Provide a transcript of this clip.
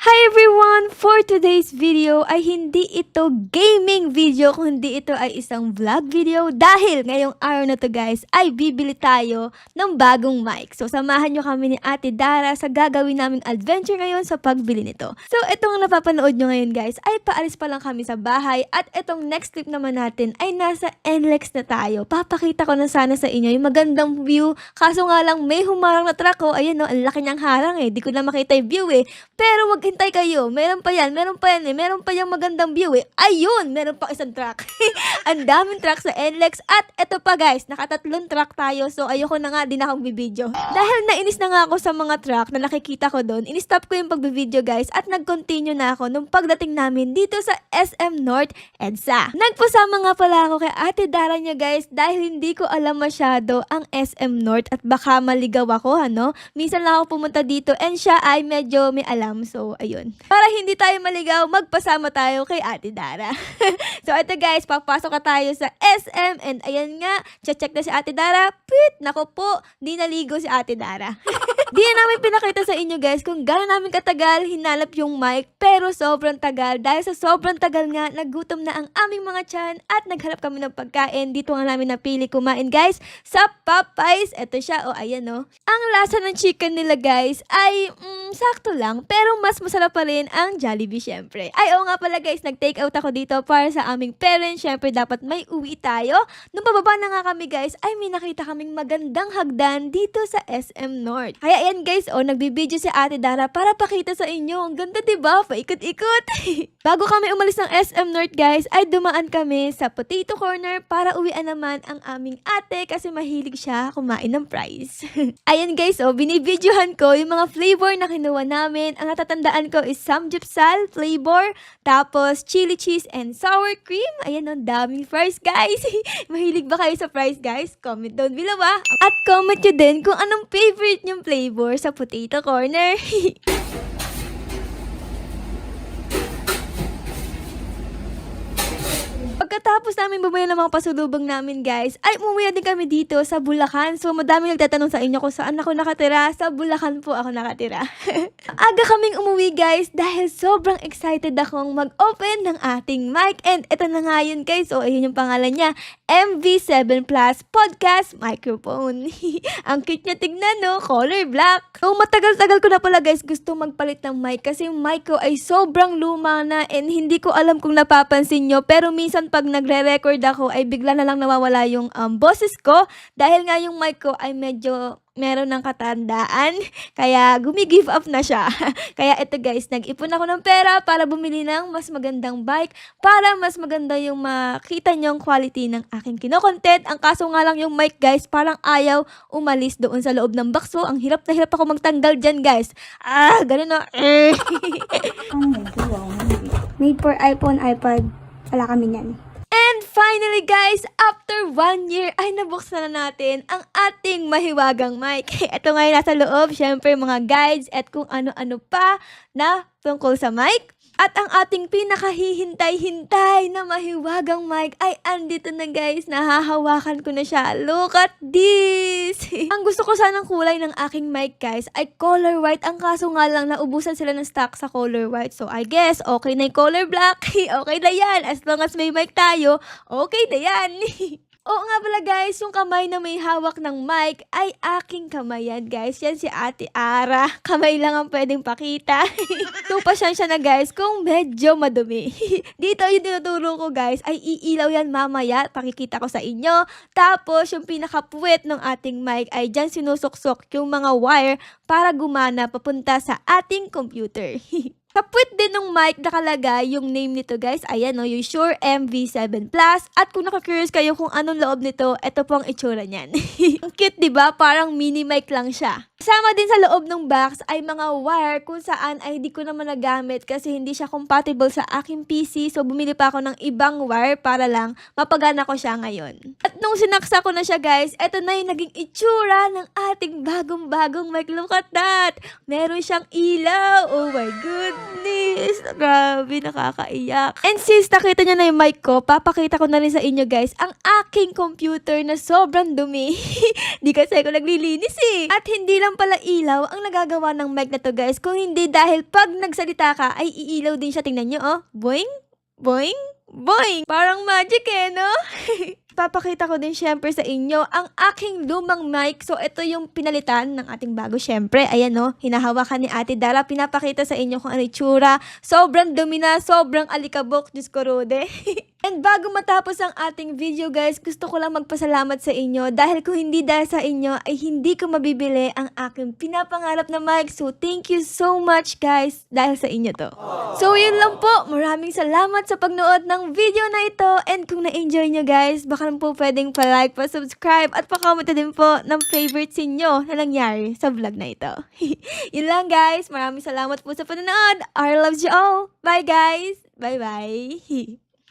Hi everyone! For today's video ay hindi ito gaming video kundi ito ay isang vlog video dahil ngayong araw na to guys ay bibili tayo ng bagong mic. So samahan nyo kami ni Ate Dara sa gagawin naming adventure ngayon sa pagbili nito. So itong napapanood nyo ngayon guys ay paalis pa lang kami sa bahay at itong next clip naman natin ay nasa NLEX na tayo. Papakita ko na sana sa inyo yung magandang view kaso nga lang may humarang na truck ko. Ayan no, ang laki niyang harang di ko na makita yung view Pero wag hintay kayo. Meron pa yan meron pa yung magandang view Ayun, meron pa isang truck. Ang daming truck sa NLEX at eto pa guys, nakatatlong truck tayo. So ayoko na nga din akong bibidyo. Dahil nainis na nga ako sa mga truck na nakikita ko doon, in-stop ko yung pagbibidyo guys at nag-continue na ako nung pagdating namin dito sa SM North EDSA. Nagpasama nga pala ako kay Ate Dara niya guys dahil hindi ko alam masyado ang SM North at baka maligaw ako Minsan lang ako pumunta dito and siya ay medyo may alam. So ayun. Para hindi tayo maligaw, magpasama tayo kay Ate Dara. So ito guys, papasok ka tayo sa SM and ayan nga, check na si Ate Dara. Nako po, di naligo si Ate Dara. Di na namin pinakita sa inyo guys kung gaano namin katagal hinalap yung mic pero sobrang tagal. Dahil sa sobrang tagal nga, nagutom na ang aming mga tiyan at naghanap kami ng pagkain. Dito nga namin napili kumain guys sa Popeyes. Ito siya, ayan Ang lasa ng chicken nila guys ay sakto lang pero mas masarap pa rin ang Jollibee syempre. Ay nga pala guys, nag-take out ako dito para sa aming parents. Syempre dapat may uwi tayo. Nung pababa na nga kami guys ay may nakita kaming magandang hagdan dito sa SM North. Kaya ayan guys, nagbibideo si Ate Dara para pakita sa inyo. Ang ganda diba? Paikot-ikot. Bago kami umalis ng SM North guys, ay dumaan kami sa Potato Corner para uwian naman ang aming ate kasi mahilig siya kumain ng fries. Ayan guys, binibidyohan ko yung mga flavor na kinuha namin. Ang natatandaan ko is samgyeopsal flavor, tapos chili cheese and sour cream. Ayan daming fries guys. Mahilig ba kayo sa fries guys? Comment down below At comment nyo din kung anong favorite nyong flavor sa Potato Corner. Pagkatapos namin bumili ng mga pasulubong namin guys, ay umuwi din kami dito sa Bulacan. So madami nagtatanong sa inyo kung saan ako nakatira. Sa Bulacan po ako nakatira. Aga kaming umuwi guys dahil sobrang excited akong mag-open ng ating mic. And ito na nga yun guys. Ayun yung pangalan niya. MV7 Plus Podcast Microphone. Ang cute niya tignan color black. Matagal-tagal ko na pala guys gusto magpalit ng mic kasi yung mic ko ay sobrang luma na and hindi ko alam kung napapansin nyo pero minsan pag nagre-record ako ay bigla na lang nawawala yung boses ko dahil nga yung mic ko ay medyo meron ng katandaan kaya gumi-give up na siya. Kaya ito guys, nag-ipon ako ng pera para bumili ng mas magandang bike para mas maganda yung makita nyong quality ng aking kinokontent. Ang kaso nga lang yung mic guys, parang ayaw umalis doon sa loob ng box. Ang hirap na hirap ako magtanggal dyan guys. Ganun Made for iPhone, iPad. Wala kami niyan. And finally guys, after 1 year ay nabuksan na natin ang ating mahiwagang mic. Ito ngayon nasa loob, syempre mga guides at kung ano-ano pa na tungkol sa mic. At ang ating pinakahihintay-hintay na mahiwagang mic ay andito na guys. Nahahawakan ko na siya. Look at this! Ang gusto ko sanang kulay ng aking mic guys ay color white. Ang kaso nga lang naubusan sila ng stock sa color white. So I guess okay na yung color black. Okay na yan. As long as may mic tayo, okay na yan. Oo nga pala guys, yung kamay na may hawak ng mic ay aking kamay yan guys. Yan si Ate Ara. Kamay lang ang pwedeng pakita. So pasensya na guys kung medyo madumi. Dito yung tinuturo ko guys ay iilaw yan mamaya. Pakikita ko sa inyo. Tapos yung pinakapuwet ng ating mic ay dyan sinusuksok yung mga wire para gumana papunta sa ating computer. Sa puwet din ng mic nakalagay yung name nito guys. Ayan yung Shure MV7 Plus. At kung nakaka-curious kayo kung anong loob nito, ito po ang itsura niyan. Ang cute diba? Parang mini mic lang siya. Kasama din sa loob ng box ay mga wire kung saan ay hindi ko naman nagamit kasi hindi siya compatible sa aking PC. So bumili pa ako ng ibang wire para lang mapagana ko siya ngayon. At nung sinaksa ko na siya guys, ito na yung naging itsura ng ating bagong-bagong mic. Look at that! Meron siyang ilaw. Oh my goodness! guys. Grabe, nakakaiyak. And since nakita niyo na yung mic ko, papakita ko na rin sa inyo guys ang aking computer na sobrang dumi. Di kasi ako naglilinis eh. At hindi lang pala ilaw ang nagagawa ng mic na to guys, kung hindi dahil pag nagsalita ka ay iilaw din siya. Tingnan nyo oh. Boing, boing, boing. Parang magic eh, no? Papakita ko din syempre sa inyo ang aking lumang mic. So, ito yung pinalitan ng ating bago syempre. Ayan no, hinahawakan ni Ate Dara. Pinapakita sa inyo kung ano itsura. Sobrang dumi na, sobrang alikabok. Diyos ko, Rode. And bago matapos ang ating video guys, gusto ko lang magpasalamat sa inyo. Dahil kung hindi dahil sa inyo, ay hindi ko mabibili ang aking pinapangarap na mic. So, thank you so much guys dahil sa inyo to. So, yun lang po. Maraming salamat sa pagnood ng video na ito. And kung na-enjoy nyo guys, baka po pwedeng pa-like, pa-subscribe, at pa-comment din po ng favorites inyo na nangyari sa vlog na ito. Yun lang guys. Maraming salamat po sa panonood. I loves you all. Bye guys. Bye-bye.